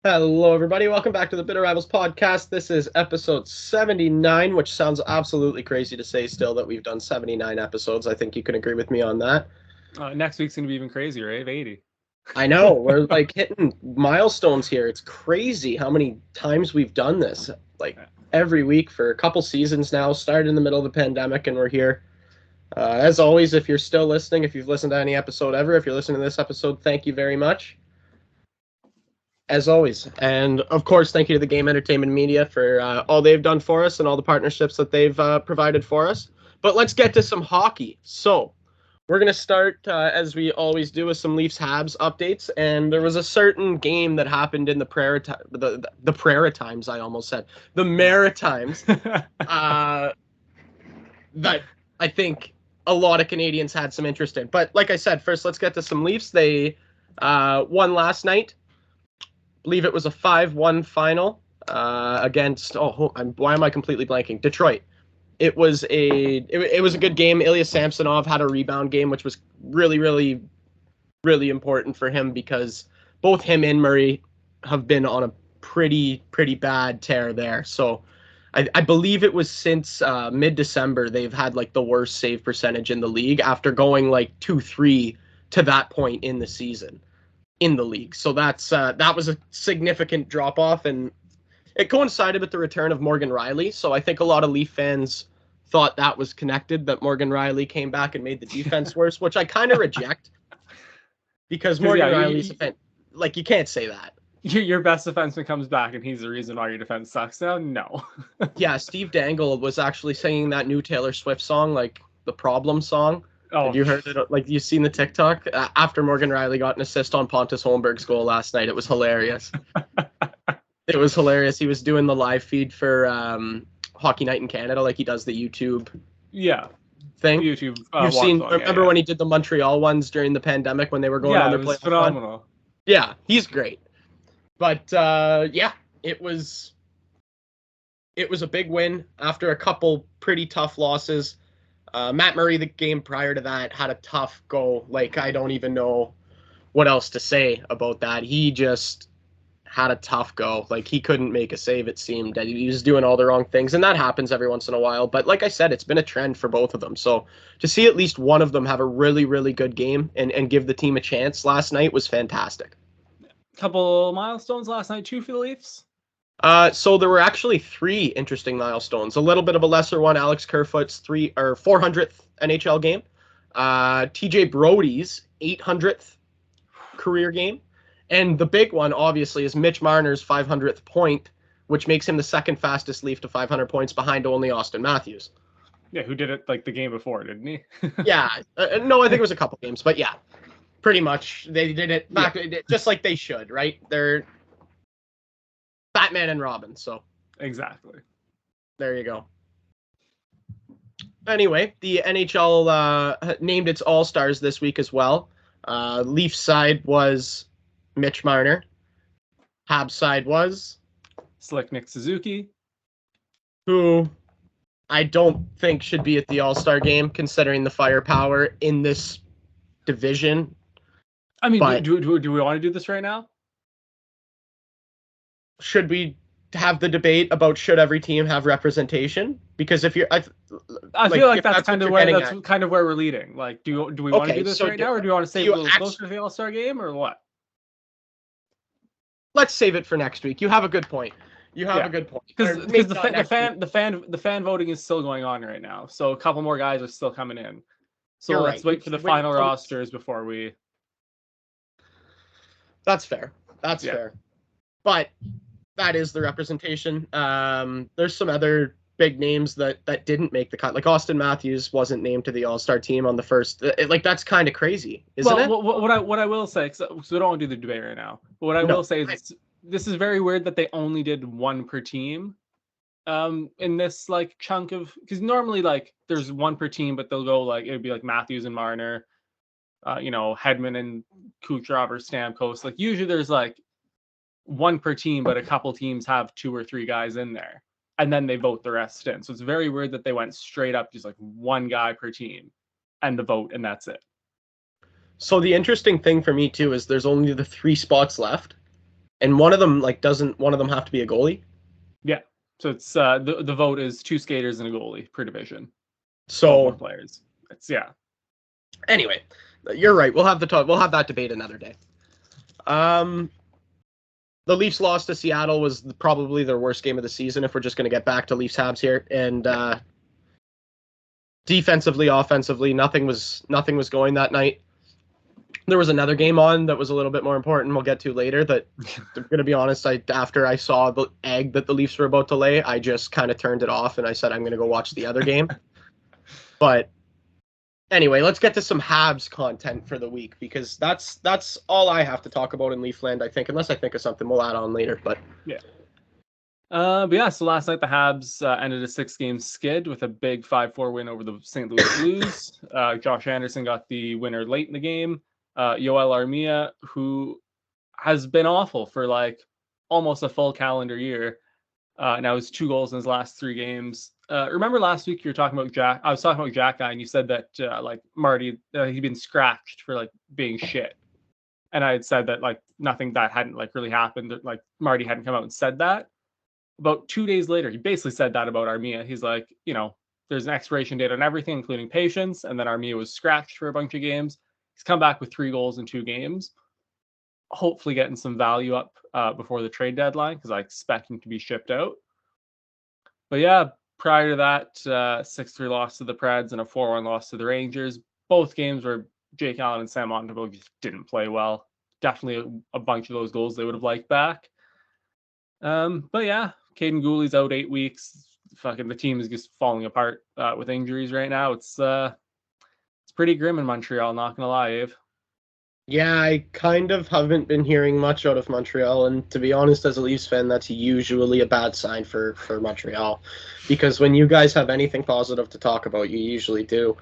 Hello, everybody. Welcome back to the Bitter Rivals podcast. This is episode 79, which sounds absolutely crazy to say still that we've done 79 episodes. I think you can agree with me on that. Next week's going to be even crazier, right? 80. I know. We're like hitting milestones here. It's crazy how many times we've done this. Like every week for a couple seasons now. Started in the middle of the pandemic, and we're here. As always, if you're still listening, if you've listened to any episode ever, if you're listening to this episode, thank you very much. As always. And of course, thank you to the Game Entertainment Media for all they've done for us and all the partnerships that they've provided for us. But let's get to some hockey. So we're going to start, as we always do, with some Leafs Habs updates. And there was a certain game that happened in the Maritimes, I almost said. The Maritimes. That I think a lot of Canadians had some interest in. But like I said, first let's get to some Leafs. They won last night. Believe it was a 5-1 final against. Why am I completely blanking? Detroit. It was a good game. Ilya Samsonov had a rebound game, which was really, really, really important for him because both him and Murray have been on a pretty bad tear there. So I believe it was since mid-December they've had like the worst save percentage in the league after going like 2-3 to that point in the season. In the league. So that was a significant drop off, and it coincided with the return of Morgan Rielly. So I think a lot of Leaf fans thought that was connected, that Morgan Rielly came back and made the defense worse, which I kind of reject because Morgan Rielly's like, you can't say that. Your best defenseman comes back and he's the reason why your defense sucks now? No. Yeah, Steve Dangle was actually singing that new Taylor Swift song, like the Problem song. Oh. Have you heard it? Like, you've seen the TikTok? After Morgan Rielly got an assist on Pontus Holmberg's goal last night, it was hilarious. It was hilarious. He was doing the live feed for Hockey Night in Canada, like he does the YouTube thing. YouTube. You've seen, remember when he did the Montreal ones during the pandemic when they were going on their playoff phenomenal run? Yeah, he's great. But, it was a big win after a couple pretty tough losses. Matt Murray, the game prior to that, had a tough go. Like, I don't even know what else to say about that. He just had a tough go. Like, he couldn't make a save, it seemed. He was doing all the wrong things, and that happens every once in a while. But like I said, it's been a trend for both of them. So to see at least one of them have a really, really good game and give the team a chance last night was fantastic. Couple milestones last night, too, for the Leafs? So there were actually 3 interesting milestones. A little bit of a lesser one, Alex Kerfoot's 400th NHL game. TJ Brodie's 800th career game. And the big one, obviously, is Mitch Marner's 500th point, which makes him the second fastest Leaf to 500 points behind only Austin Matthews. Yeah, who did it like the game before, didn't he? Yeah. No, I think it was a couple games. But yeah, pretty much they did it back just like they should, right? They're Batman and Robin, so. Exactly. There you go. Anyway, the NHL named its All-Stars this week as well. Leafs side was Mitch Marner. Habs side was Slick Nick Suzuki, who I don't think should be at the All-Star game, considering the firepower in this division. I mean, do we want to do this right now? Should we have the debate about should every team have representation? Because if you're, I feel like that's kind of where we're leading. Like, do we want to do this right now, or do you want to save it a little closer to the All-Star game, or what? Let's save it for next week. You have a good point. A good point. Because the fan voting is still going on right now, so a couple more guys are still coming in. So let's wait for the final rosters before we. That's fair. That's fair. But that is the representation. There's some other big names that didn't make the cut. Like Austin Matthews wasn't named to the All-Star team on the first. That's kind of crazy, isn't it? What I will say, because we don't want to do the debate right now. But what I will say is this is very weird that they only did one per team. In this like chunk of, because normally like there's one per team, but they'll go like it would be like Matthews and Marner, Hedman and Kucherov or Stamkos. Like usually there's like one per team, but a couple teams have 2 or 3 guys in there, and then they vote the rest in. So it's very weird that they went straight up just like one guy per team and the vote, and that's it. So the interesting thing for me too is there's only the 3 spots left, And one of them doesn't one of them have to be a goalie? Yeah. So it's the vote is 2 skaters and a goalie per division. So more players. It's Anyway, you're right. We'll have that debate another day. The Leafs loss to Seattle was probably their worst game of the season if we're just going to get back to Leafs Habs here. And defensively, offensively, nothing was going that night. There was another game on that was a little bit more important we'll get to later that, I'm going to be honest, after I saw the egg that the Leafs were about to lay, I just kind of turned it off and I said I'm going to go watch the other game. But anyway, let's get to some Habs content for the week, because that's all I have to talk about in Leafland, I think, unless I think of something we'll add on later. But so last night the Habs ended a 6-game skid with a big 5-4 win over the St. Louis Blues. Josh Anderson got the winner late in the game. Yoel Armia, who has been awful for almost a full calendar year, now has 2 goals in his last 3 games. Remember last week you were talking about Jack? I was talking about Jack Guy, and you said that Marty he'd been scratched for being shit, and I had said that nothing that hadn't really happened. That Marty hadn't come out and said that. About 2 days later, he basically said that about Armia. He's there's an expiration date on everything, including patience, and then Armia was scratched for a bunch of games. He's come back with 3 goals in 2 games. Hopefully getting some value up before the trade deadline, because I expect him to be shipped out. But yeah, prior to that, 6-3 loss to the Preds and a 4-1 loss to the Rangers. Both games where Jake Allen and Sam Montembeault just didn't play well. Definitely a bunch of those goals they would have liked back. But yeah, Caden Gooley's out 8 weeks. Fucking the team is just falling apart with injuries right now. It's pretty grim in Montreal, not gonna lie, Ave. Yeah, I kind of haven't been hearing much out of Montreal, and to be honest, as a Leafs fan, that's usually a bad sign for Montreal, because when you guys have anything positive to talk about, you usually do,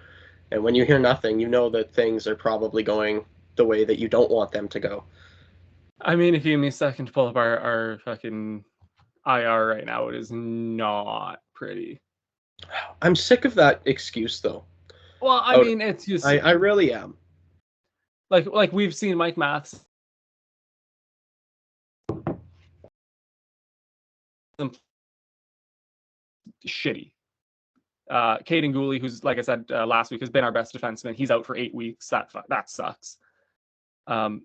and when you hear nothing, you know that things are probably going the way that you don't want them to go. I mean, if you give me a second to pull up our fucking IR right now, it is not pretty. I'm sick of that excuse, though. Well, I mean, it's just... I really am. Like we've seen Mike Maths shitty. Caden Gooley, who's, like I said last week, has been our best defenseman. He's out for 8 weeks. That sucks. And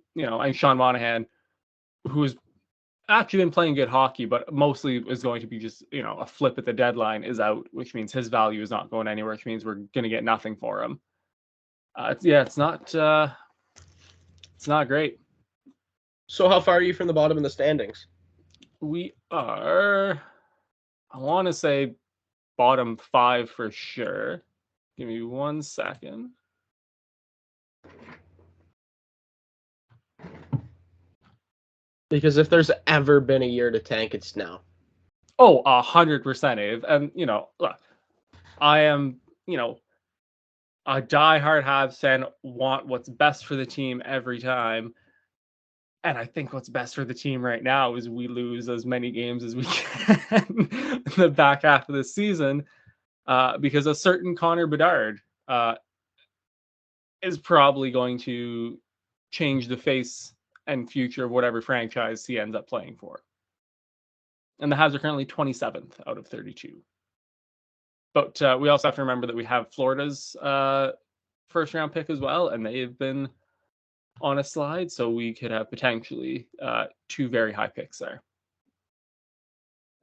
Sean Monahan, who's actually been playing good hockey, but mostly is going to be just a flip at the deadline, is out, which means his value is not going anywhere, which means we're going to get nothing for him. It's not great. So how far are you from the bottom of the standings? We are, I want to say, bottom 5 for sure. Give me 1 second. Because if there's ever been a year to tank, it's now. Oh, 100%, Ave. And, look, I am, a diehard Habs fan, want what's best for the team every time. And I think what's best for the team right now is we lose as many games as we can in the back half of the season, because a certain Connor Bedard is probably going to change the face and future of whatever franchise he ends up playing for. And the Habs are currently 27th out of 32. But we also have to remember that we have Florida's first round pick as well, and they've been on a slide, so we could have potentially 2 very high picks there.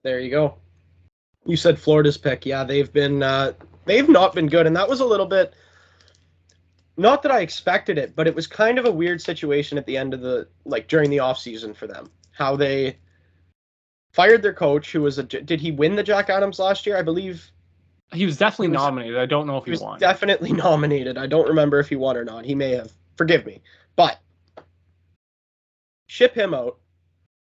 There you go. You said Florida's pick. Yeah, they've not been good, and that was a little bit, not that I expected it, but it was kind of a weird situation at the end of during the offseason for them. How they fired their coach, who was did he win the Jack Adams last year? I believe he was definitely nominated. I don't know if he won. Definitely nominated. I don't remember if he won or not. He may have. Forgive me. But ship him out.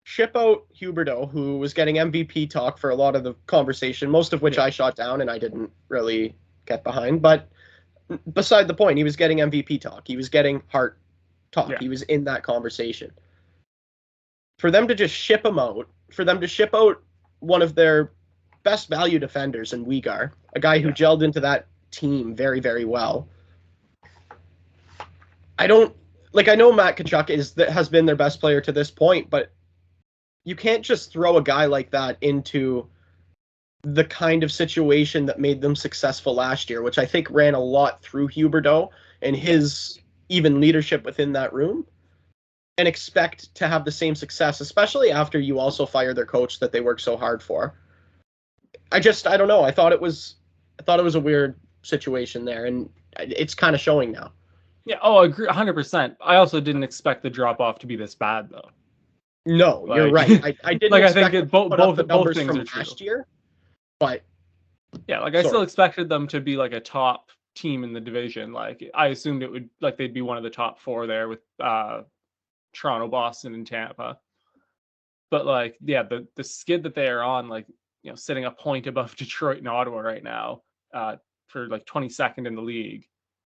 Ship out Huberdeau, who was getting MVP talk for a lot of the conversation, most of which I shot down and I didn't really get behind. But beside the point, he was getting MVP talk. He was getting Hart talk. Yeah. He was in that conversation. For them to just ship him out, for them to ship out one of their best value defenders in Weegar, a guy who gelled into that team very, very well. I know Matt Tkachuk has been their best player to this point, but you can't just throw a guy like that into the kind of situation that made them successful last year, which I think ran a lot through Huberdeau and his even leadership within that room, and expect to have the same success, especially after you also fire their coach that they worked so hard for. I don't know. I thought it was a weird situation there, and it's kind of showing now. Yeah, I agree 100%. I also didn't expect the drop off to be this bad though. No, you're right. I didn't like expect I think both things from are true. last year, but yeah, like I still expected them to be like a top team in the division. Like I assumed it would like they'd be one of the top 4 there with Toronto, Boston, and Tampa. But like, yeah, the skid that they are on, like, you know, sitting a point above Detroit and Ottawa right now, for like 22nd in the league,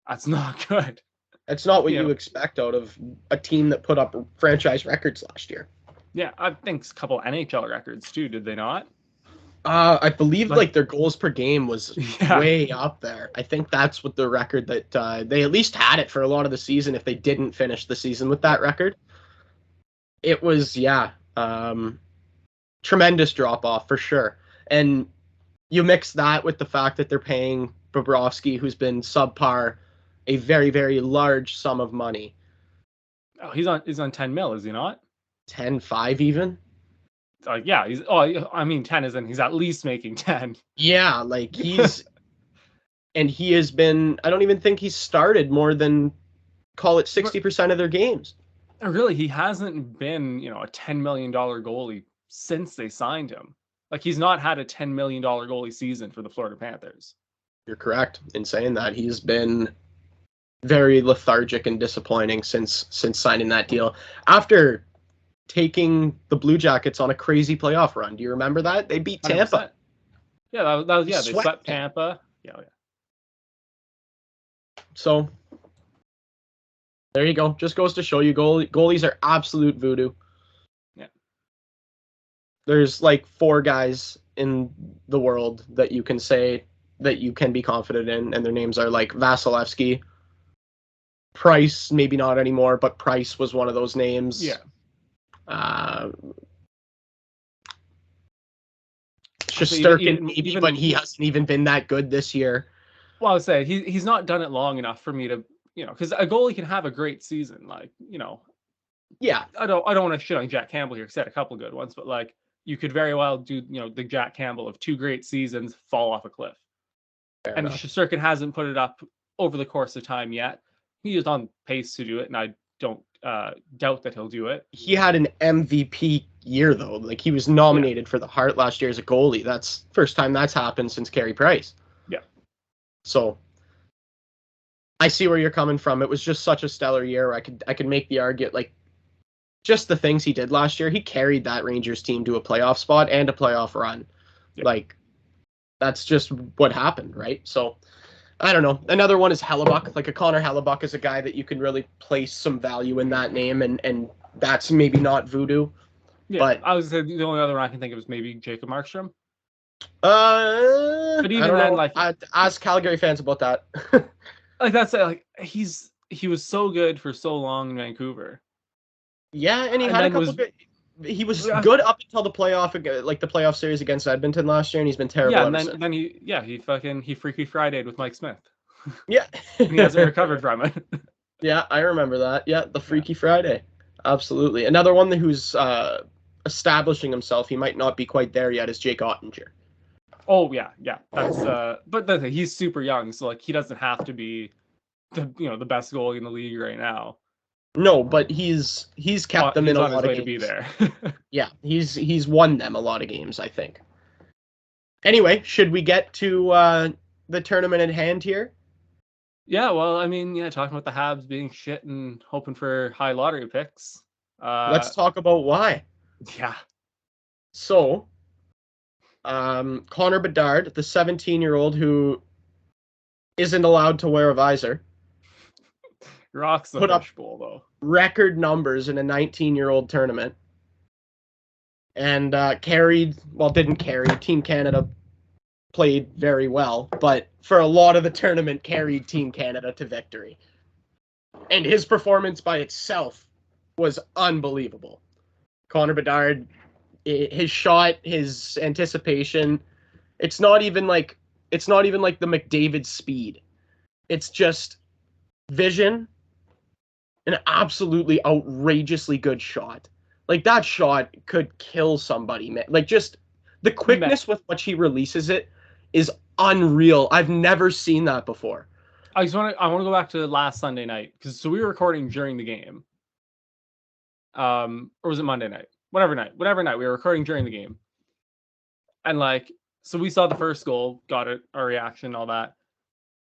that's not good. That's not what you expect out of a team that put up franchise records last year. Yeah, I think a couple NHL records too, did they not? I believe like their goals per game was way up there. I think that's what the record that they at least had it for a lot of the season if they didn't finish the season with that record. It was, tremendous drop off for sure. And you mix that with the fact that they're paying Bobrovsky, who's been subpar, a very, very large sum of money. Oh, he's on 10 mil, is he not? 10.5 even? Yeah, he's. Oh, I mean, 10 is in. He's at least making 10. Yeah, like he's, and he has been. I don't even think he's started more than, call it 60% of their games. Really, he hasn't been, a $10 million goalie since they signed him. Like he's not had a $10 million goalie season for the Florida Panthers. You're correct in saying that. He's been very lethargic and disappointing since signing that deal. After taking the Blue Jackets on a crazy playoff run. Do you remember that? They beat Tampa. 100%. Yeah, that was they swept Tampa. Yeah. So there you go. Just goes to show you goalies are absolute voodoo. Yeah. There's like 4 guys in the world that you can say that you can be confident in, and their names are like Vasilevsky, Price, maybe not anymore, but Price was one of those names. Yeah. Shesterkin, maybe, but he hasn't even been that good this year. Well, I would say he's not done it long enough for me to, because a goalie can have a great season, like, Yeah, I don't want to shit on Jack Campbell here. He had a couple good ones, but like you could very well do, the Jack Campbell of 2 great seasons fall off a cliff. Fair enough. Shesterkin hasn't put it up over the course of time yet. He is on pace to do it, and I don't doubt that he'll do it. He had an MVP year though. Like he was nominated for the Hart last year as a goalie. That's first time that's happened since Carey Price. Yeah. So I see where you're coming from. It was just such a stellar year. I could make the argument, like, just the things he did last year. He carried that Rangers team to a playoff spot and a playoff run. Yeah. Like that's just what happened, right? So I don't know. Another one is Hellebuck. Like a Connor Hellebuck is a guy that you can really place some value in that name, and that's maybe not voodoo. Yeah, but I was the only other one I can think of is maybe Jacob Markstrom. But even then, like, ask Calgary fans about that. Like that's like he was so good for so long in Vancouver. Yeah, and he had a couple good. He was good up until the playoff series against Edmonton last year, and he's been terrible. Yeah, and then he Freaky Friday'd with Mike Smith. Yeah, and he hasn't recovered from it. Yeah, I remember that. Yeah, the Freaky Friday, absolutely. Another one who's establishing himself. He might not be quite there yet. Is Jake Ottinger. Oh yeah. That's but he's super young, so like he doesn't have to be the best goalie in the league right now. No, but he's kept them in a lot of games. To be there. Yeah, he's won them a lot of games, I think. Anyway, should we get to the tournament at hand here? Yeah, well, I mean, talking about the Habs being shit and hoping for high lottery picks. Let's talk about why. Yeah. So, Connor Bedard, the 17-year-old who isn't allowed to wear a visor, rocks the Bush Bowl, though. Record numbers in a 19-year-old tournament. And didn't carry. Team Canada played very well, but for a lot of the tournament carried Team Canada to victory. And his performance by itself was unbelievable. Connor Bedard his shot, his anticipation, it's not even like the McDavid speed. It's just vision, an absolutely outrageously good shot. Like that shot could kill somebody, man. Like just the quickness with which he releases it is unreal. I've never seen that before. I want to go back to last Sunday night because we were recording during the game. Or was it Monday night? Whatever night we were recording during the game. And like, so we saw the first goal, got it, our reaction, all that.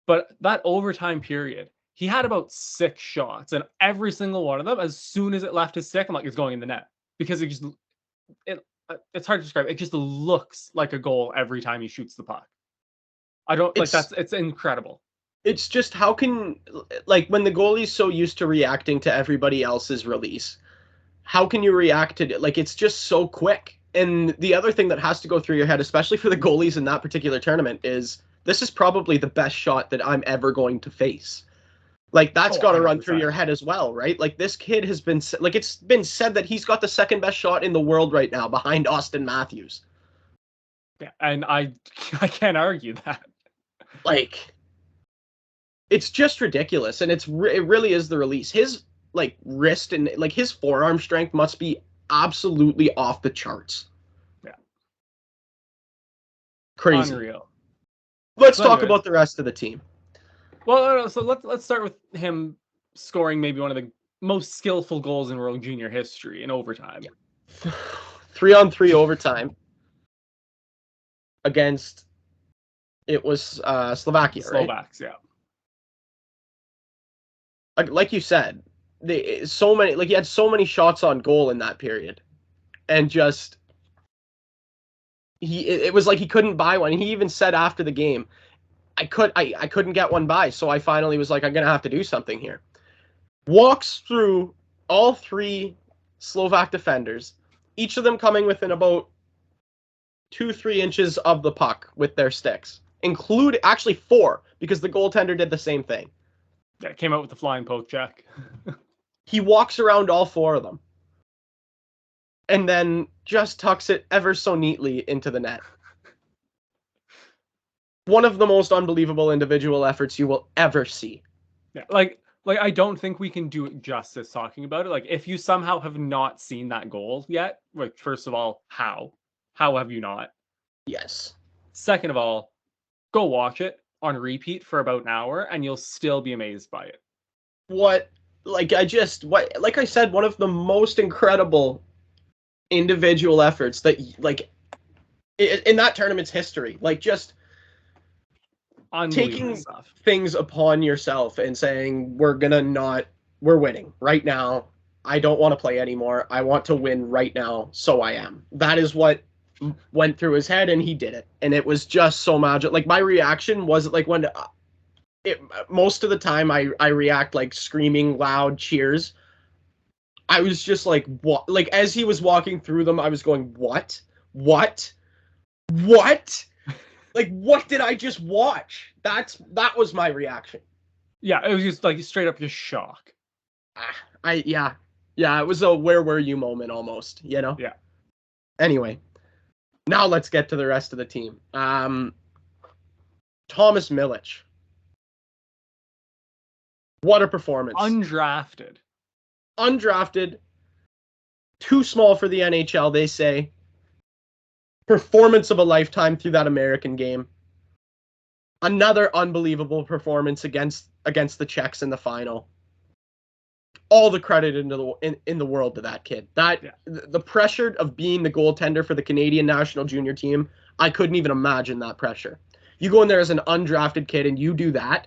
But that overtime period, he had about 6 shots, and every single one of them, as soon as it left his stick, I'm like, it's going in the net because it's hard to describe. It just looks like a goal every time he shoots the puck. It's incredible. It's just how can, like, when the goalie's so used to reacting to everybody else's release, how can you react to it? Like, it's just so quick. And the other thing that has to go through your head, especially for the goalies in that particular tournament, is this is probably the best shot that I'm ever going to face. Like, that's got to run through your head as well, right? Like, this kid has been, like, it's been said that he's got the second best shot in the world right now behind Austin Matthews. Yeah, and I can't argue that. Like, it's just ridiculous, and it really is the release. His like wrist and like his forearm strength must be absolutely off the charts. Yeah, crazy. Unreal. Let's talk about the rest of the team. Well, so let's start with him scoring maybe one of the most skillful goals in World Junior history in overtime. Yeah. 3-on-3 overtime against Slovakia, right? Slovaks, yeah. Like you said, he had so many shots on goal in that period, and just it was like he couldn't buy one. He even said after the game, I couldn't get one by, so I finally was like, I'm gonna have to do something here. Walks through all 3 Slovak defenders, each of them coming within about 2-3 inches of the puck with their sticks, actually 4, because the goaltender did the same thing. Yeah, came out with the flying poke check. He walks around all 4 of them and then just tucks it ever so neatly into the net. One of the most unbelievable individual efforts you will ever see. Yeah, like I don't think we can do it justice talking about it. Like, if you somehow have not seen that goal yet, like, first of all, how have you not? Yes. Second of all, go watch it on repeat for about an hour and you'll still be amazed by it. Like I said, one of the most incredible individual efforts that, like, in that tournament's history, like, just taking things upon yourself and saying, we're winning right now. I don't want to play anymore. I want to win right now. So I am. That is what went through his head, and he did it. And it was just so magic. Like, my reaction was like when most of the time I react like screaming loud cheers. I was just like, what? Like, as he was walking through them, I was going, what? Like, what did I just watch? That was my reaction. Yeah, it was just like straight up just shock. Yeah, it was a where were you moment almost, you know? Yeah. Anyway, now let's get to the rest of the team. Thomas Milic. What a performance. Undrafted. Too small for the NHL, they say. Performance of a lifetime through that American game. Another unbelievable performance against the Czechs in the final. All the credit in the world to that kid. The pressure of being the goaltender for the Canadian national junior team, I couldn't even imagine that pressure. You go in there as an undrafted kid and you do that,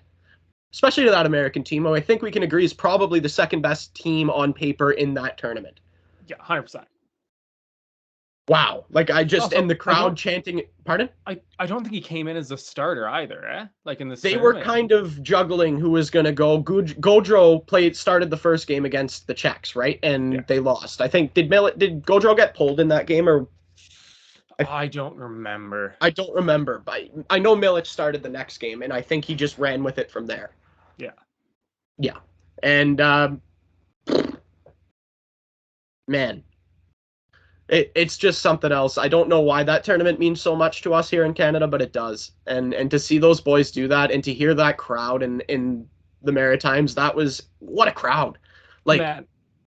especially to that American team, who I think we can agree is probably the second best team on paper in that tournament. Yeah, 100%. Wow. Like, and the crowd chanting, pardon? I don't think he came in as a starter either, eh? Like, in this They were kind of juggling who was going to go. Godreau started the first game against the Czechs, right? And they lost. I think, did Godreau get pulled in that game, or? I don't remember. I don't remember, but I know Milic started the next game, and I think he just ran with it from there. Yeah. Yeah. And, man, It's just something else. I don't know why that tournament means so much to us here in Canada, but it does. And to see those boys do that and to hear that crowd in the Maritimes, that was what a crowd. Like, Man,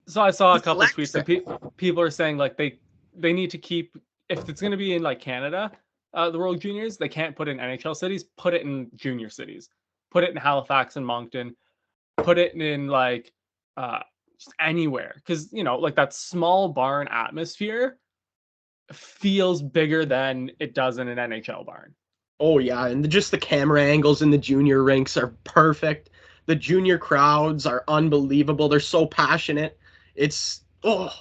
so I saw a couple of tweets and electric. people are saying like they need to keep, if it's going to be in like Canada, the World Juniors, they can't put it in NHL cities, put it in junior cities, put it in Halifax and Moncton, put it in like just anywhere, because like that small barn atmosphere feels bigger than it does in an NHL barn. Oh yeah, and just the camera angles in the junior rinks are perfect. The junior crowds are unbelievable. They're so passionate. It's oh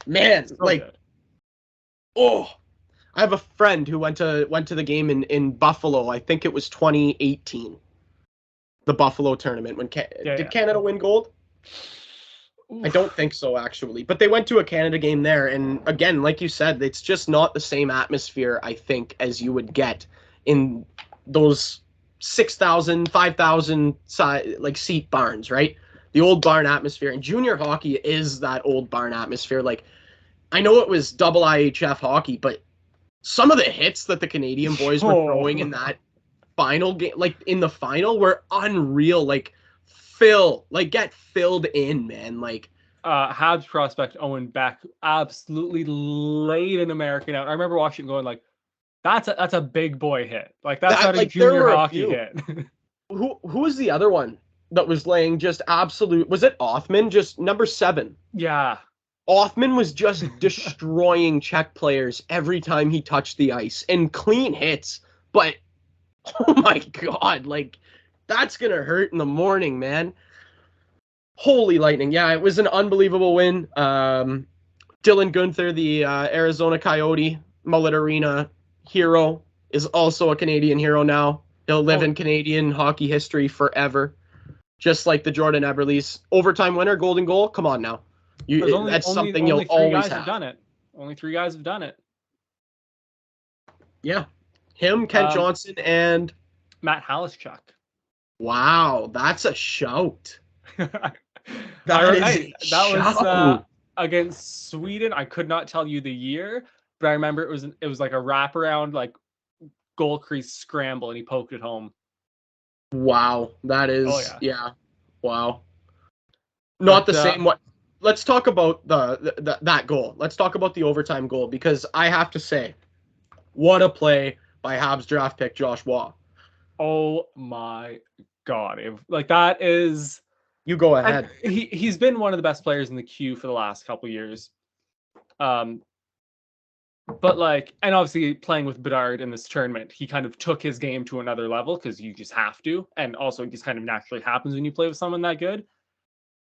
man, So like good. oh. I have a friend who went to the game in Buffalo. I think it was 2018, the Buffalo tournament when did Canada win gold? Oof. I don't think so actually, but they went to a Canada game there, and again, like you said, it's just not the same atmosphere I think as you would get in those 6,000, 5,000 like seat barns, right? The old barn atmosphere, and junior hockey is that old barn atmosphere. Like I know it was double IHF hockey, but some of the hits that the Canadian boys were throwing in that final game, like in the final, were unreal. Like get filled in, man. Like Habs prospect Owen Beck absolutely laid an American out. I remember watching going like, that's a big boy hit. Like that's that, not a like there junior were a hockey few. hit. Who was the other one that was laying just absolute? Was it Othman? Just number 7. Yeah. Othman was just destroying Czech players every time he touched the ice and clean hits. But oh my god, like that's gonna hurt in the morning, man. Holy lightning. Yeah, it was an unbelievable win. Dylan Guenther, the Arizona Coyote Mullet Arena hero, is also a Canadian hero now. He'll live in Canadian hockey history forever, just like the Jordan Eberle's overtime winner, golden goal. Come on now, that's something you'll always have. Done it. Only 3 guys have done it. Yeah, him, Kent Johnson, and Matt Halischuk. Wow, that's a shout. That was against Sweden. I could not tell you the year, but I remember it was like a wraparound, like goal crease scramble, and he poked it home. Wow, that is yeah. Wow. Not the same. What? Let's talk about that goal. Let's talk about the overtime goal, because I have to say, what a play by Habs draft pick Josh Waugh. Oh my god! Like that is. You go ahead. He's been one of the best players in the queue for the last couple of years. But like, and obviously playing with Bedard in this tournament, he kind of took his game to another level, because you just have to, and also it just kind of naturally happens when you play with someone that good.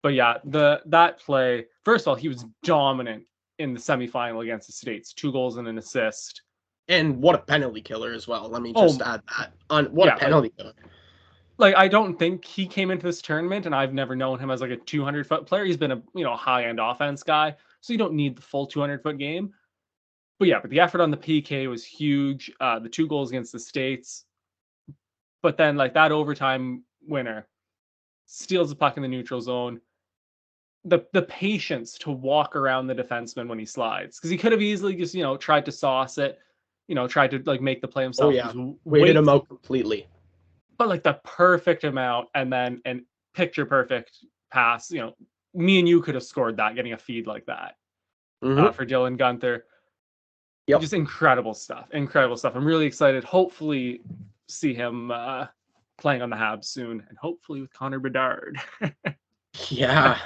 But yeah, that play, first of all, he was dominant in the semifinal against the States, 2 goals and an assist. And what a penalty killer as well. Let me just add that. A penalty killer. Like, I don't think he came into this tournament, and I've never known him as like a 200-foot player. He's been a high-end offense guy, so you don't need the full 200-foot game. But yeah, but the effort on the PK was huge. The 2 goals against the States. But then like that overtime winner steals the puck in the neutral zone. The patience to walk around the defenseman when he slides, because he could have easily just tried to sauce it, tried to like make the play himself. Oh yeah, waited him out completely. But like the perfect amount, and then picture perfect pass. Me and you could have scored that, getting a feed like that for Dylan Guenther. Yep. Just incredible stuff. I'm really excited. Hopefully see him playing on the Habs soon, and hopefully with Connor Bedard. Yeah.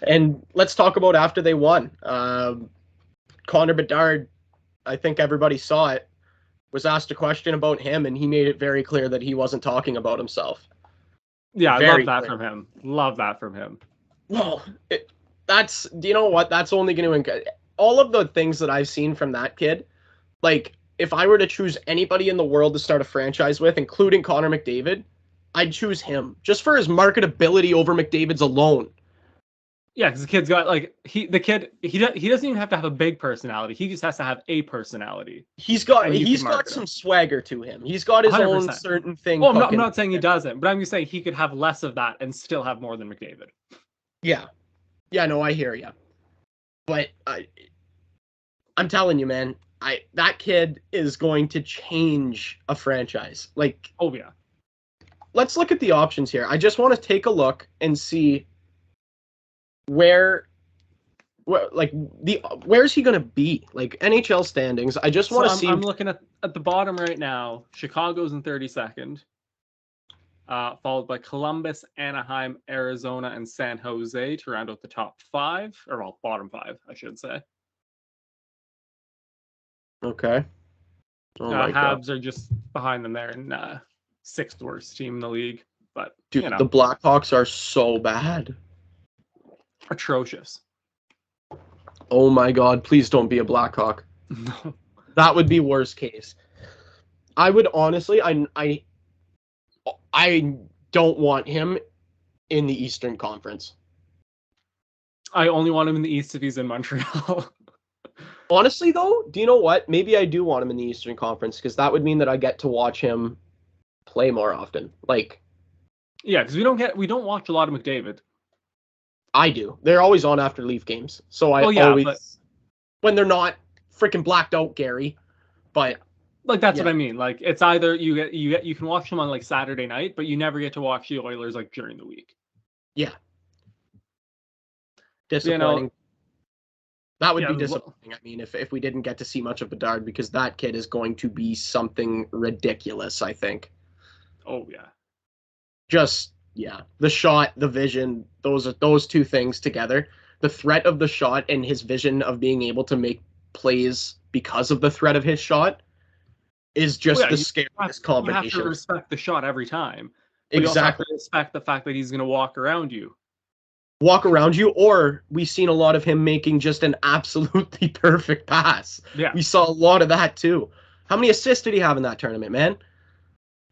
And let's talk about after they won. Connor Bedard, I think everybody saw it, was asked a question about him, and he made it very clear that he wasn't talking about himself. Yeah, I love that from him. Love that from him. Well, that's, you know what? That's only going to, all of the things that I've seen from that kid, like, if I were to choose anybody in the world to start a franchise with, including Connor McDavid, I'd choose him, just for his marketability over McDavid's alone. Yeah, because the kid's got like he doesn't even have to have a big personality. He just has to have a personality. He's got some swagger to him. He's got his 100%. Own certain thing. Well, I'm not saying he doesn't, but I'm just saying he could have less of that and still have more than McDavid. Yeah, no, I hear you. But I'm telling you, man, that kid is going to change a franchise. Like, Oh yeah. let's look at the options here. I just want to take a look and see where's he going to be? Like NHL standings. I just want to see. I'm looking at the bottom right now. Chicago's in 32nd. Followed by Columbus, Anaheim, Arizona, and San Jose to round out the top 5, or well, bottom 5, I should say. Okay. Oh my God. Habs are just behind them there, and 6th worst team in the league. But Dude, the Blackhawks are so bad. Atrocious. Oh my God! Please don't be a Blackhawk. No. That would be worst case. I would honestly, I don't want him in the Eastern Conference. I only want him in the East if he's in Montreal. Honestly, though, do you know what? Maybe I do want him in the Eastern Conference because that would mean that I get to watch him play more often. Like, yeah, because we don't watch a lot of McDavid. I do. They're always on after Leaf games, so I when they're not freaking blacked out, Gary. But like that's what I mean. Like it's either you can watch them on like Saturday night, but you never get to watch the Oilers like during the week. Yeah. Disappointing. That would be disappointing. I mean, if we didn't get to see much of Bedard, because that kid is going to be something ridiculous, I think. Oh yeah. Just the shot, the vision, those two things together. The threat of the shot and his vision of being able to make plays because of the threat of his shot is just the scariest combination. You have to respect the shot every time. Exactly. You also have to respect the fact that he's going to walk around you. Or we've seen a lot of him making just an absolutely perfect pass. Yeah. We saw a lot of that too. How many assists did he have in that tournament, man?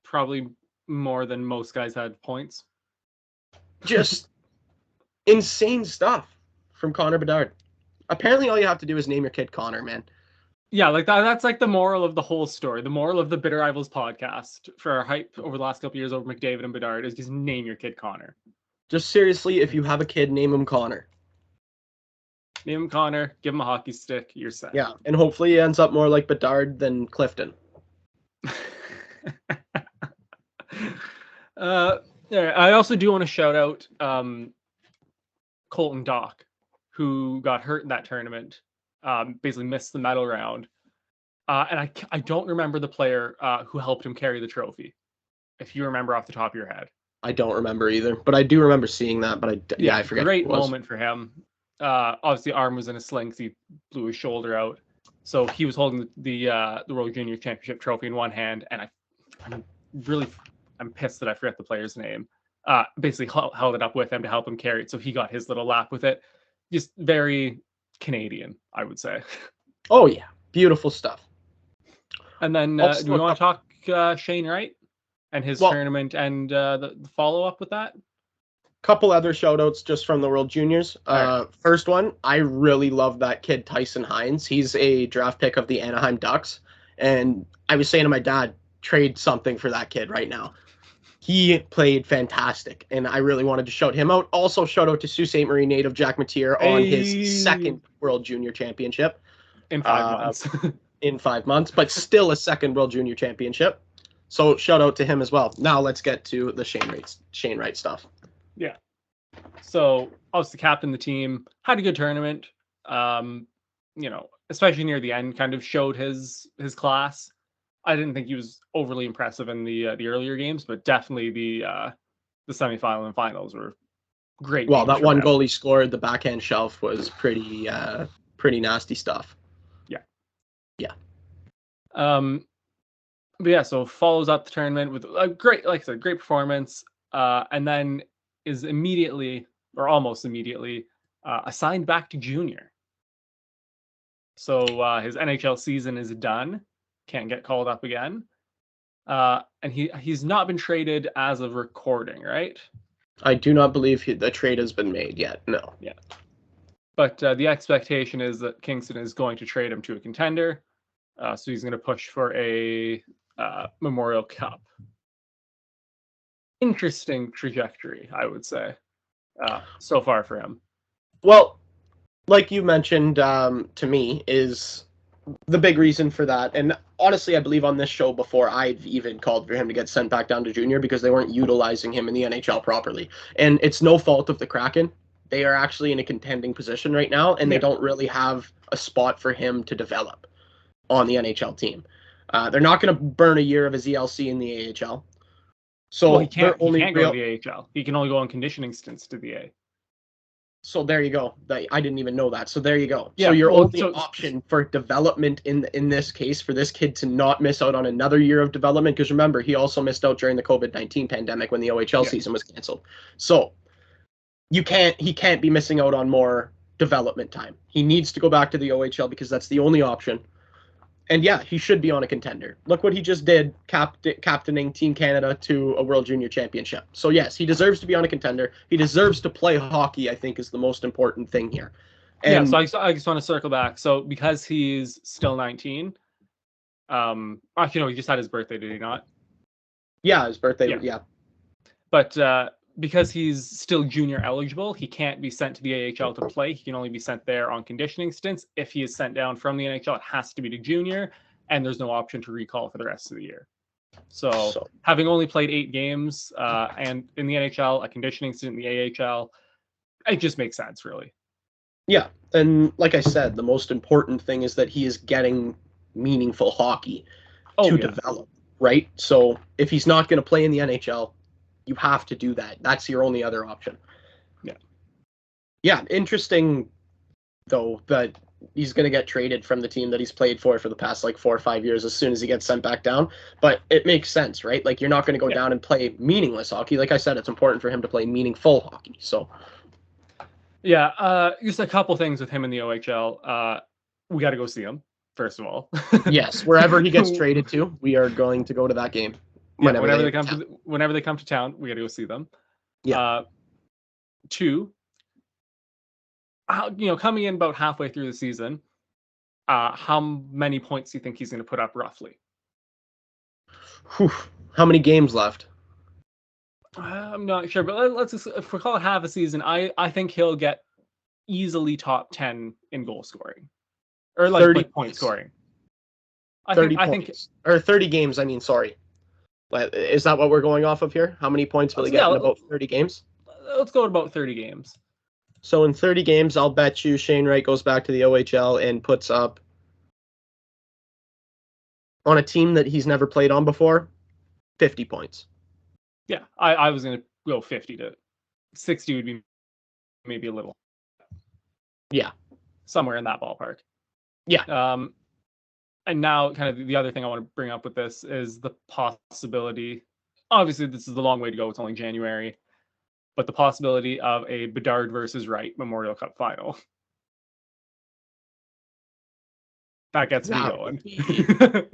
Probably more than most guys had points. Just insane stuff from Connor Bedard. Apparently all you have to do is name your kid Connor, man. Yeah, like that's like the moral of the whole story. The moral of the Bitter Rivals podcast for our hype over the last couple of years over McDavid and Bedard is just name your kid Connor. Just seriously, if you have a kid, name him Connor. Name him Connor, give him a hockey stick, you're set. Yeah, and hopefully he ends up more like Bedard than Clifton. I also do want to shout out Colton Dock, who got hurt in that tournament, basically missed the medal round. And I don't remember the player who helped him carry the trophy, if you remember off the top of your head. I don't remember either, but I do remember seeing that, but I forget. Great moment for him. Obviously, arm was in a sling because he blew his shoulder out. So he was holding the World Junior Championship trophy in one hand, and I'm pissed that I forget the player's name. Basically held it up with him to help him carry it, so he got his little lap with it. Just very Canadian, I would say. Oh yeah, beautiful stuff. And then do we want to talk Shane Wright and his tournament and the follow-up with that? Couple other shout-outs just from the World Juniors. First one, I really love that kid Tyson Hines. He's a draft pick of the Anaheim Ducks, and I was saying to my dad, trade something for that kid right now. He played fantastic, and I really wanted to shout him out. Also, shout out to Sault Ste. Marie native Jack Mateer on his second World Junior Championship. In 5 months. In 5 months, but still a second World Junior Championship. So shout out to him as well. Now let's get to the Shane Wright stuff. Yeah. So obviously captained the team, had a good tournament. Especially near the end, kind of showed his class. I didn't think he was overly impressive in the earlier games, but definitely the semifinal and finals were great. Well, that one goal he scored, the backhand shelf, was pretty nasty stuff. Yeah. Yeah. But yeah, so follows up the tournament with a great performance, and then is immediately, or almost immediately, assigned back to junior. So his NHL season is done. Can't get called up again. And he's not been traded as of recording, right? I do not believe the trade has been made yet. No. Yeah. But the expectation is that Kingston is going to trade him to a contender. So he's going to push for a Memorial Cup. Interesting trajectory, I would say, so far for him. Well, like you mentioned to me, is the big reason for that, and honestly, I believe on this show before, I've even called for him to get sent back down to junior because they weren't utilizing him in the NHL properly. And it's no fault of the Kraken. They are actually in a contending position right now, and they don't really have a spot for him to develop on the NHL team. They're not going to burn a year of his ELC in the AHL. So well, he can't go real... to the AHL. He can only go on conditioning stints to the A. So there you go. I didn't even know that. So there you go. Yeah, so your only option for development in this case, for this kid to not miss out on another year of development, because remember, he also missed out during the COVID-19 pandemic when the OHL season was canceled. So he can't be missing out on more development time. He needs to go back to the OHL because that's the only option. And yeah, he should be on a contender. Look what he just did, captaining Team Canada to a World Junior Championship. So yes, he deserves to be on a contender. He deserves to play hockey, I think, is the most important thing here. And so I just want to circle back. So because he's still 19, actually, no, he just had his birthday, did he not? Yeah, his birthday, yeah. But because he's still junior eligible, he can't be sent to the AHL to play. He can only be sent there on conditioning stints. If he is sent down from the NHL, it has to be to junior, and there's no option to recall for the rest of the year. So having only played 8 games and in the NHL, a conditioning stint in the AHL, it just makes sense, really. Yeah, and like I said, the most important thing is that he is getting meaningful hockey to develop, right? So if he's not going to play in the NHL, you have to do that. That's your only other option. Yeah, interesting, though, that he's going to get traded from the team that he's played for the past, 4 or 5 years as soon as he gets sent back down. But it makes sense, right? Like, you're not going to go down and play meaningless hockey. Like I said, it's important for him to play meaningful hockey, so... Yeah, just a couple things with him in the OHL. We got to go see him, first of all. Yes, wherever he gets traded to, we are going to go to that game. Whenever they come to town, we got to go see them. Yeah. 2, coming in about halfway through the season, how many points do you think he's going to put up roughly? Whew. How many games left? I'm not sure, but let's just, if we call it half a season, I think he'll get easily top 10 in goal scoring, or 30 point scoring. 30 points. Or 30 games, I mean, sorry. Is that what we're going off of here? How many points will he get in about 30 games? Let's go at about 30 games. So in 30 games, I'll bet you Shane Wright goes back to the OHL and puts up, on a team that he's never played on before, 50 points. Yeah, I was going to go 50 to 60 would be maybe a little. Yeah. Somewhere in that ballpark. Yeah. And now kind of the other thing I want to bring up with this is the possibility, obviously this is the long way to go, it's only January, but the possibility of a Bedard versus Wright Memorial Cup final. That gets me going.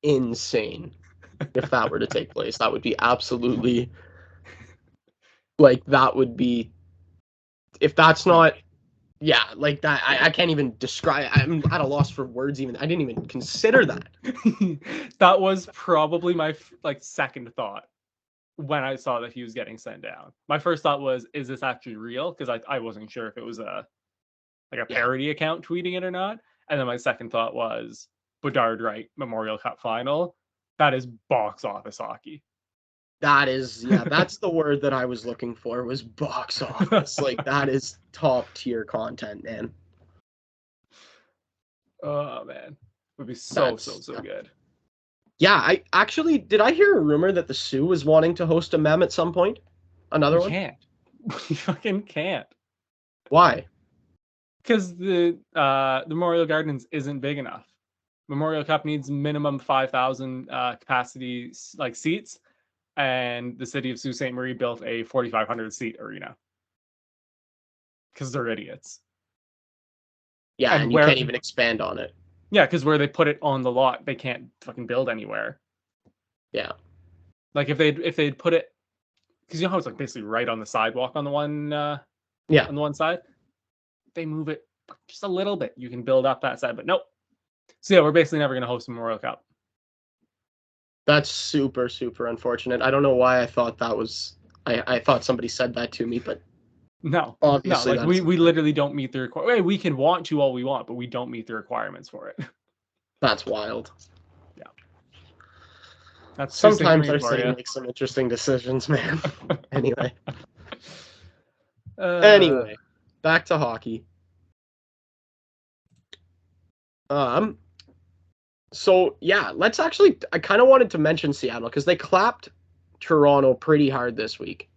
Insane. If that were to take place, that would be absolutely, that would be, if that's not, yeah, like that, I can't even describe, I'm at a loss for words even. I didn't even consider that. That was probably my second thought when I saw that he was getting sent down. My first thought was, is this actually real? Because I wasn't sure if it was a parody account tweeting it or not. And then my second thought was Bedard Wright Memorial Cup final. That is box office hockey. That is, that's the word that I was looking for, was box office. That is top tier content, man. Oh, man. It would be so good. Yeah, did I hear a rumor that the Sioux was wanting to host a mem at some point? Another one? Can't. We fucking can't. Why? Because the Memorial Gardens isn't big enough. Memorial Cup needs minimum 5,000 capacity seats, and the city of Sault Ste. Marie built a 4,500 seat arena because they're idiots. Yeah, and you can't even expand on it. Yeah, because where they put it on the lot, they can't fucking build anywhere. Yeah. If they'd put it, because you know how it's basically right on the sidewalk on the one on the one side, they move it just a little bit, you can build up that side, but nope. So yeah, we're basically never going to host a Memorial Cup. That's super, super unfortunate. I don't know why I thought that was, I thought somebody said that to me, but No, Obviously, like we literally don't meet the requirement. We can want to all we want, but we don't meet the requirements for it. That's wild. Yeah. That's Sometimes our for city you. makes some interesting decisions, man. Anyway. Uh, Anyway, back to hockey. So yeah, let's actually. I kind of wanted to mention Seattle because they clapped Toronto pretty hard this week,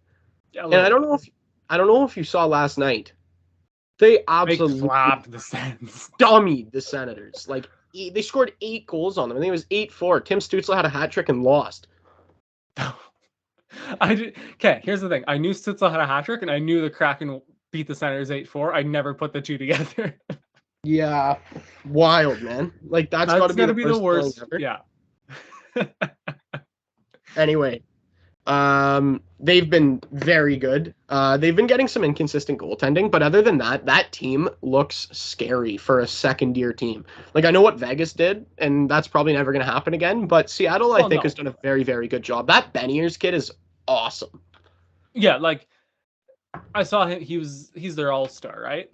yeah, and I don't know if you saw last night. They absolutely clapped the Sens. dummied the Senators. Like they scored 8 goals on them. I think it was 8-4. Tim Stützle had a hat trick and lost. Okay, here's the thing. I knew Stützle had a hat trick, and I knew the Kraken beat the Senators 8-4. I never put the two together. Yeah, wild, man. Like that's got to be the worst feeling ever. Yeah. Anyway, they've been very good. They've been getting some inconsistent goaltending, but other than that, that team looks scary for a second-year team. Like I know what Vegas did, and that's probably never going to happen again. But Seattle, I think, has done a very, very good job. That Beniers kid is awesome. Yeah, like I saw him. He's their all-star, right?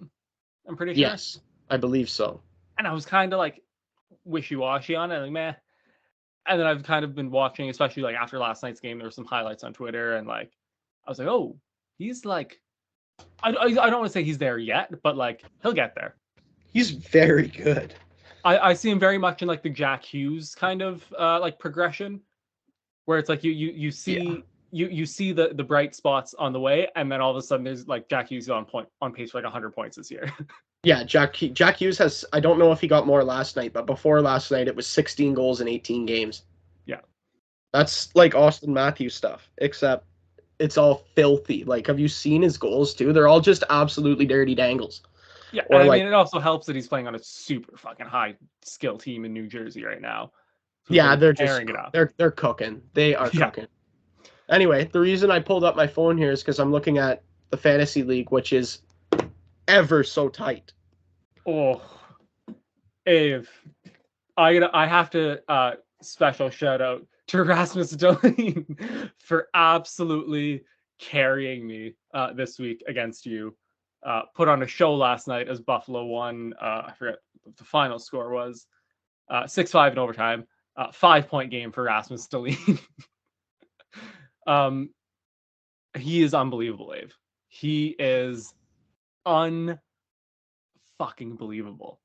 I'm pretty sure. Yes, I believe so. And I was kind of like wishy-washy on it, like meh. And then I've kind of been watching, especially like after last night's game, there were some highlights on Twitter, and like I was like, oh, he's like, I don't want to say he's there yet, but like he'll get there. He's very good. I see him very much in like the Jack Hughes kind of like progression, where it's like you see you see the bright spots on the way, and then all of a sudden there's like Jack Hughes on pace for like 100 points this year. Yeah, Jack Hughes has, I don't know if he got more last night, but before last night it was 16 goals in 18 games. Yeah. That's like Austin Matthews stuff, except it's all filthy. Like, have you seen his goals too? They're all just absolutely dirty dangles. Yeah, and I mean, it also helps that he's playing on a super fucking high skill team in New Jersey right now. So yeah, they're tearing it up. They're cooking. They are cooking. Anyway, the reason I pulled up my phone here is because I'm looking at the fantasy league, which is ever so tight. Oh, Ave, I have to special shout out to Rasmus Dahlin for absolutely carrying me this week against you. Put on a show last night as Buffalo won. I forget what the final score was. 6-5 in overtime. 5-point game for Rasmus Dahlin. He is unbelievable, Ave. He is unfucking believable.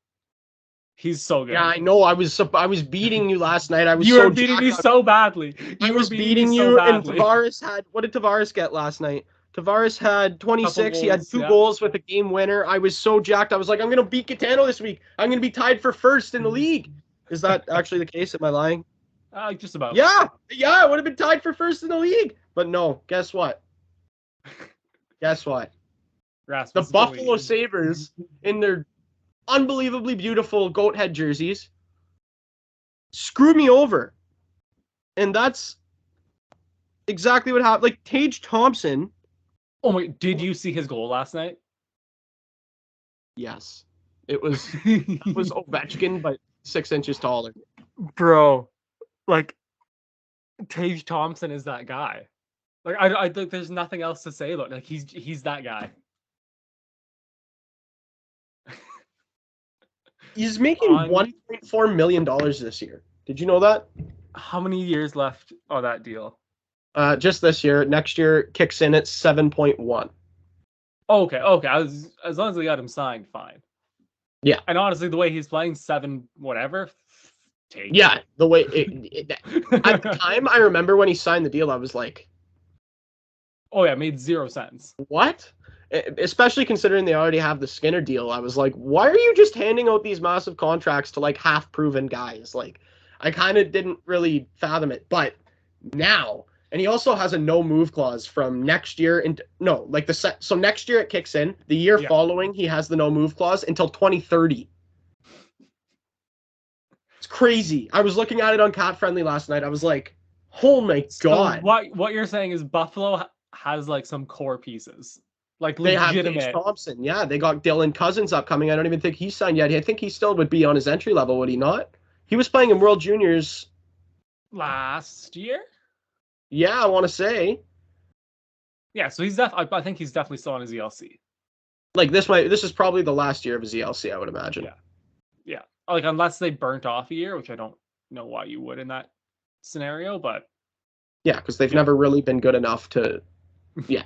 He's so good. Yeah, I know. I was beating you last night. You were beating me so badly. I was beating you, and Tavares had, what did Tavares get last night? Tavares had 26. He had 2 goals with a game winner. I was so jacked. I was like, I'm going to beat Gitano this week. I'm going to be tied for first in the league. Is that actually the case? Am I lying? Just about. Yeah, I would have been tied for first in the league. But no, guess what? The Buffalo Sabres, in their unbelievably beautiful goat head jerseys, screwed me over. And that's exactly what happened. Like, Tage Thompson. Oh my, did you see his goal last night? It was Ovechkin, but 6 inches taller. Bro, like, Tage Thompson is that guy. Like, I think there's nothing else to say about it. Like, he's that guy. He's making $1.4 million this year. Did you know that? How many years left on that deal? Just this year. Next year kicks in at 7.1. Okay. As long as they got him signed, fine. Yeah. And honestly, the way he's playing, 7 whatever. Yeah, the way at the time, I remember when he signed the deal, I was like, "Oh yeah, it made 0 sense." What? Especially considering they already have the Skinner deal. I was like, why are you just handing out these massive contracts to like half-proven guys? Like, I kind of didn't really fathom it. But now, and he also has a no-move clause from next year. So next year it kicks in. The year following, he has the no-move clause until 2030. It's crazy. I was looking at it on Cat Friendly last night. I was like, oh my God. What you're saying is Buffalo has like some core pieces. Like legitimate. They have Tage Thompson. Yeah, they got Dylan Cousins upcoming. I don't even think he's signed yet. I think he still would be on his entry level, would he not? He was playing in World Juniors last year? Yeah, I want to say. Yeah, so he's I think he's definitely still on his ELC. Like this is probably the last year of his ELC, I would imagine. Yeah. Like unless they burnt off a year, which I don't know why you would in that scenario, but yeah, because they've never really been good enough to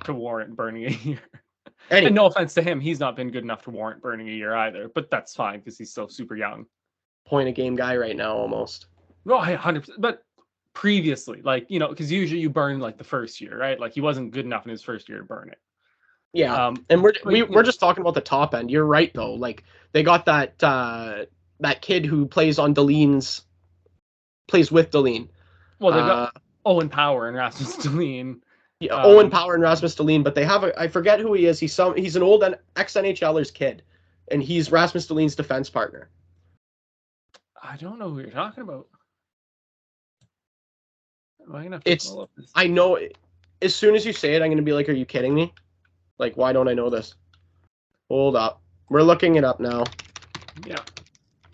to warrant burning a year. Anyway. And no offense to him, he's not been good enough to warrant burning a year either, but that's fine because he's still super young. Point a game guy right now almost. No, 100%. But previously, like, because usually you burn like the first year, right? Like he wasn't good enough in his first year to burn it. Yeah, and we're just talking about the top end. You're right though. Like they got that kid who plays with Dahlin. Well, they've got Owen Power and Rasmus Dahlin. Yeah, Owen Power and Rasmus Dahlin, but they have I forget who he is. He's an old ex-NHLer's kid, and he's Rasmus Dahlin's defense partner. I don't know who you're talking about. Am I gonna have to pull up this? I know. As soon as you say it, I'm gonna be like, "Are you kidding me? Like, why don't I know this?" Hold up, we're looking it up now. Yeah.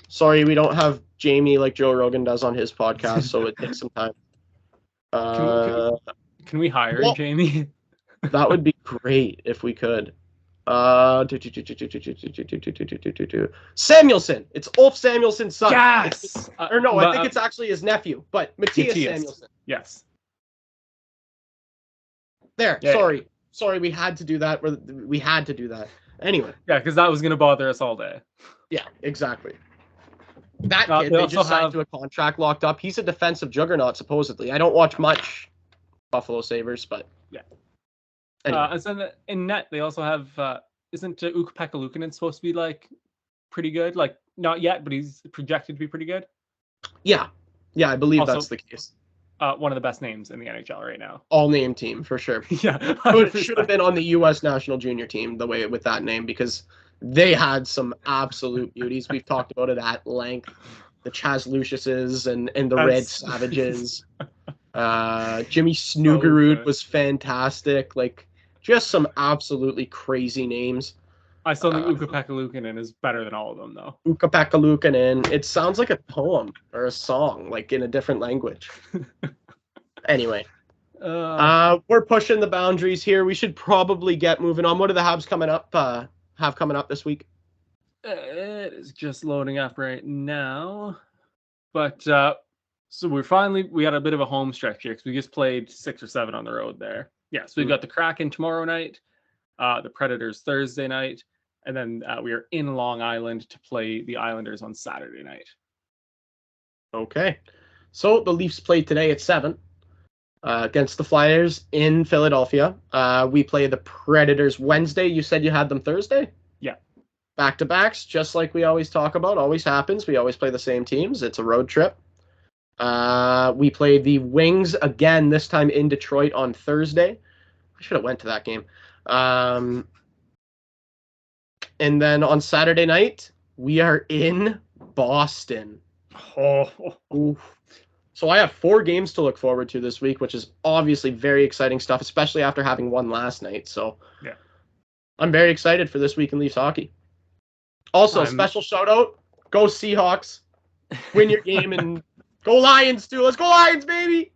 Sorry, we don't have Jamie like Joe Rogan does on his podcast, so it takes some time. Can we hire Jamie? That would be great if we could. Samuelsson. It's Ulf Samuelsson's son. Yes. I think it's actually his nephew, but Mattias Samuelsson. Yes. There. Yeah, sorry. We had to do that. We had to do that. Anyway. Yeah, because that was going to bother us all day. Yeah, exactly. That kid, they just signed to a contract locked up. He's a defensive juggernaut, supposedly. I don't watch much Buffalo Sabres, but yeah. Anyway. And so in net, they also have, isn't Ukko-Pekka Luukkonen supposed to be like pretty good? Like not yet, but he's projected to be pretty good. Yeah, I believe also, that's the case. One of the best names in the NHL right now. All name team for sure. Yeah, it should have been on the U.S. national junior team with that name because they had some absolute beauties. We've talked about it at length. The Chaz Luciuses and the Red Savages. Jimmy Snugarud was fantastic. Like just some absolutely crazy names. I still think Ukko-Pekka Luukkonen is better than all of them, though. Ukko-Pekka Luukkonen. It sounds like a poem or a song, like in a different language. Anyway, we're pushing the boundaries here. We should probably get moving on. What are the Habs coming up? Have coming up this week? It is just loading up right now, but so we had a bit of a home stretch here because we just played 6 or 7 on the road there. Yeah, so we've got the Kraken tomorrow night, the Predators Thursday night, and then we are in Long Island to play the Islanders on Saturday night. Okay, so the Leafs played today at 7 against the Flyers in Philadelphia. We play the Predators Wednesday. You said you had them Thursday? Yeah. Back-to-backs, just like we always talk about. Always happens. We always play the same teams. It's a road trip. We play the Wings again, this time in Detroit on Thursday. I should have went to that game. And then on Saturday night, we are in Boston. Oof. So I have 4 games to look forward to this week, which is obviously very exciting stuff, especially after having won last night. So yeah, I'm very excited for this week in Leafs hockey. Also, special shout out, go Seahawks, win your game, and go Lions too. Let's go Lions, baby.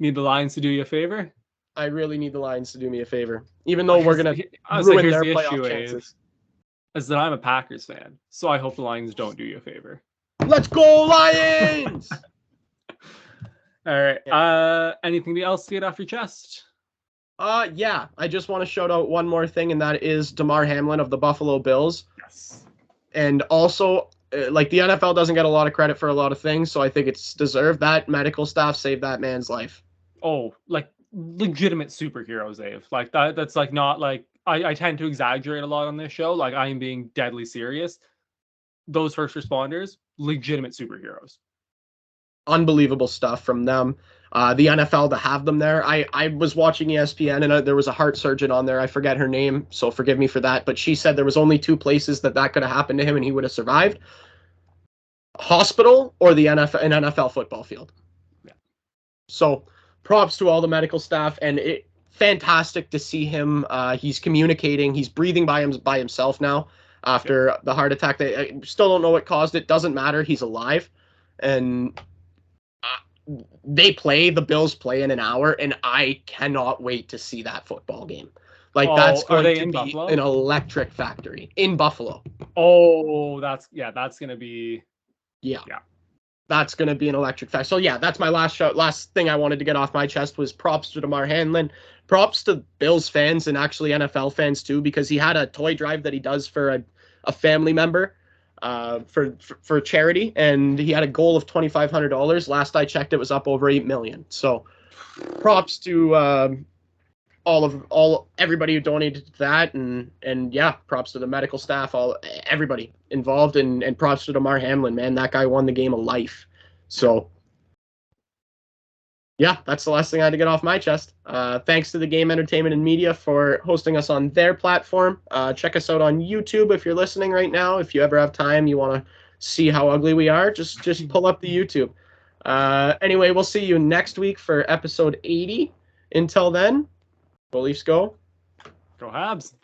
Need the Lions to do you a favor? I really need the Lions to do me a favor, even though we're gonna ruin their playoff chances. Is that I'm a Packers fan, so I hope the Lions don't do you a favor. Let's go Lions! All right. Yeah. Anything else to get off your chest? Yeah. I just want to shout out one more thing, and that is Damar Hamlin of the Buffalo Bills. Yes. And also, like the NFL doesn't get a lot of credit for a lot of things, so I think it's deserved. That medical staff saved that man's life. Oh, like legitimate superheroes, Dave. Like that's like not like I tend to exaggerate a lot on this show. Like I am being deadly serious. Those first responders, legitimate superheroes. Unbelievable stuff from them. The NFL to have them there. I was watching ESPN and there was a heart surgeon on there. I forget her name, so forgive me for that. But she said there was only 2 places that could have happened to him and he would have survived. Hospital or the an NFL football field. Yeah. So props to all the medical staff, and fantastic to see him. He's communicating. He's breathing by himself now after the heart attack. I still don't know what caused it. Doesn't matter. He's alive. And the Bills play in an hour, and I cannot wait to see that football game. Like, that's are going they to in be Buffalo? an electric factory in Buffalo. Oh, that's gonna be Yeah. That's going to be an electric factory. So yeah, that's my last thing I wanted to get off my chest was props to DeMar Hamlin. Props to Bills fans and actually NFL fans too, because he had a toy drive that he does for a family member for charity, and he had a goal of $2,500. Last I checked, it was up over 8 million. So props to everybody who donated to that, and yeah, props to the medical staff, everybody involved, and props to DeMar Hamlin, man. That guy won the game of life. So yeah, that's the last thing I had to get off my chest. Thanks to the Game Entertainment and Media for hosting us on their platform. Check us out on YouTube if you're listening right now. If you ever have time, you want to see how ugly we are, just pull up the YouTube. Anyway, we'll see you next week for episode 80. Until then, go Leafs, go. Go Habs.